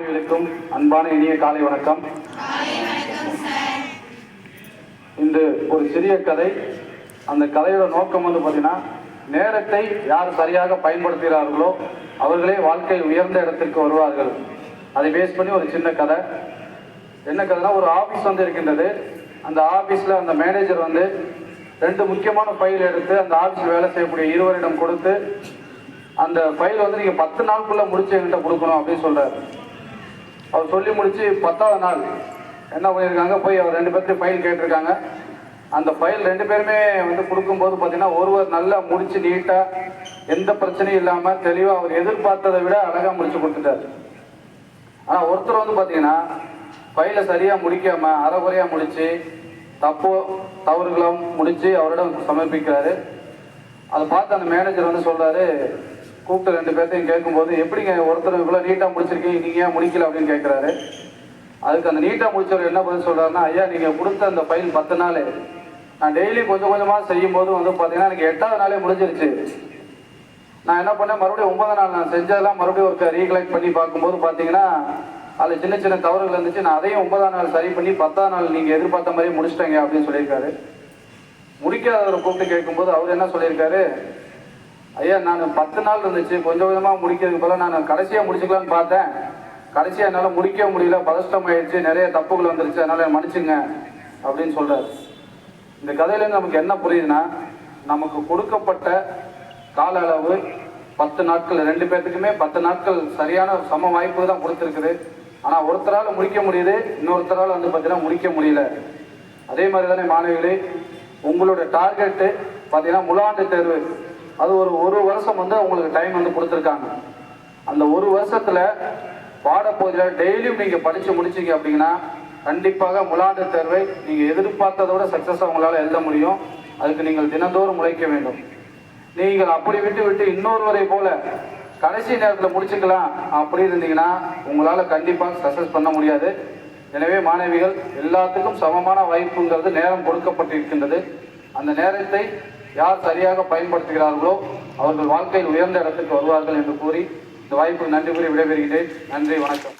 மாணவிகளுக்கும் அன்பான இனிய காலை வணக்கம். இந்த ஒரு சிறிய கதை. அந்த கதையோட நோக்கம் பார்த்தீங்கன்னா, நேரத்தை யார் சரியாக பயன்படுத்துகிறார்களோ அவர்களே வாழ்க்கையில் உயர்ந்த இடத்திற்கு வருவார்கள். அதை பேஸ் பண்ணி ஒரு சின்ன கதை. என்ன கதைனா, ஒரு ஆஃபீஸ் இருக்கின்றது. அந்த ஆஃபீஸில் அந்த மேனேஜர் 2 முக்கியமான ஃபைல் எடுத்து அந்த ஆஃபீஸில் வேலை செய்யக்கூடிய இருவரிடம் கொடுத்து, அந்த ஃபைல் நீங்கள் 10 நாளுக்குள்ளே முடிச்சு என்கிட்ட கொடுக்கணும் அப்படின்னு சொல்கிறார். அவர் சொல்லி முடிச்சு 10வது நாள் என்ன பண்ணியிருக்காங்க, போய் அவர் 2 பேர்த்தையும் ஃபைல் கேட்டிருக்காங்க. அந்த ஃபைல் 2 பேருமே கொடுக்கும்போது பார்த்தீங்கன்னா, ஒருவர் நல்லா முடிச்சு நீட்டாக எந்த பிரச்சனையும் இல்லாமல் தெளிவாக அவர் எதிர்பார்த்ததை விட அழகாக முடிச்சு கொடுத்துட்டார். ஆனால் ஒருத்தர் பார்த்தீங்கன்னா, ஃபைலை சரியாக முடிக்காமல் அரைகுறையாக முடித்து தவறுகளும் முடித்து அவரிடம் சமர்ப்பிக்கிறாரு. அதை பார்த்து அந்த மேனேஜர் சொல்கிறாரு, கூப்பிட்டு 2 பேர்த்தையும் கேட்கும்போது, எப்படிங்க ஒருத்தர் இவ்வளோ நீட்டாக முடிச்சிருக்கீங்க, நீங்கள் ஏன் முடிக்கல அப்படின்னு கேட்குறாரு. அதுக்கு அந்த நீட்டாக முடிச்சவர் என்ன பதில் சொல்கிறாருன்னா, ஐயா நீங்கள் கொடுத்த அந்த ஃபைல் 10 நாள், நான் டெய்லி கொஞ்சம் கொஞ்சமாக செய்யும்போது பார்த்தீங்கன்னா எனக்கு 8வது நாளே முடிஞ்சிருச்சு. நான் என்ன பண்ணேன், மறுபடியும் 9வது நாள் நான் செஞ்சதெல்லாம் மறுபடியும் ஒரு ரீகலெக்ட் பண்ணி பார்க்கும்போது பார்த்தீங்கன்னா, அதில் சின்ன சின்ன தவறுகள் இருந்துச்சு. நான் அதையும் 9ஆம் நாள் சரி பண்ணி 10ஆம் நாள் நீங்கள் எதிர்பார்த்த மாதிரி முடிச்சிட்டேங்க அப்படின்னு சொல்லியிருக்காரு. முடிக்காதவரை கூப்பிட்டு கேட்கும்போது அவர் என்ன சொல்லியிருக்காரு, ஐயா நான் 10 நாள் இருந்துச்சு, கொஞ்சம் கொஞ்சமாக முடிக்கிறதுக்கு போல நான் கடைசியாக முடிச்சுக்கலான்னு பார்த்தேன். கடைசியாக என்னால் முடிக்க முடியல, பதஷ்டம் ஆயிடுச்சு, நிறைய தப்புகள் வந்துருச்சு, அதனால் மன்னிச்சுங்க அப்படின்னு சொல்கிறார். இந்த கதையிலேருந்து நமக்கு என்ன புரியுதுன்னா, நமக்கு கொடுக்கப்பட்ட கால அளவு 10 நாட்கள். 2 பேர்த்துக்குமே 10 நாட்கள் சரியான சம வாய்ப்பு தான் கொடுத்துருக்குது. ஆனால் ஒருத்தரால் முடிக்க முடியுது, இன்னொருத்தரால் பார்த்தீங்கன்னா முடிக்க முடியல. அதே மாதிரி தானே மாணவிகளே, உங்களோட டார்கெட்டு பார்த்தீங்கன்னா முழாண்டு தேர்வு. அது ஒரு வருஷம் உங்களுக்கு டைம் கொடுத்துருக்காங்க. அந்த ஒரு வருஷத்தில் பாடப்பகுதியில் டெய்லியும் நீங்கள் படித்து முடிச்சிங்க அப்படின்னா, கண்டிப்பாக முழாண்டு தேர்வை நீங்கள் எதிர்பார்த்ததோட சக்ஸஸாக உங்களால் எழுத முடியும். அதுக்கு நீங்கள் தினந்தோறும் உழைக்க வேண்டும். நீங்கள் அப்படி விட்டு இன்னொருவரை போல கடைசி நேரத்தில் முடிச்சுக்கலாம் அப்படி இருந்தீங்கன்னா உங்களால் கண்டிப்பாக சக்ஸஸ் பண்ண முடியாது. எனவே மாணவிகள், எல்லாத்துக்கும் சமமான வாய்ப்புங்கிறது நேரம் கொடுக்கப்பட்டிருக்கின்றது. அந்த நேரத்தை யார் சரியாக பயன்படுத்துகிறார்களோ அவர்கள் வாழ்க்கையில் உயர்ந்த இடத்துக்கு வருவார்கள் என்று கூறி இந்த வாய்ப்புக்கு நன்றி கூறி விடைபெறுகிறேன். நன்றி, வணக்கம்.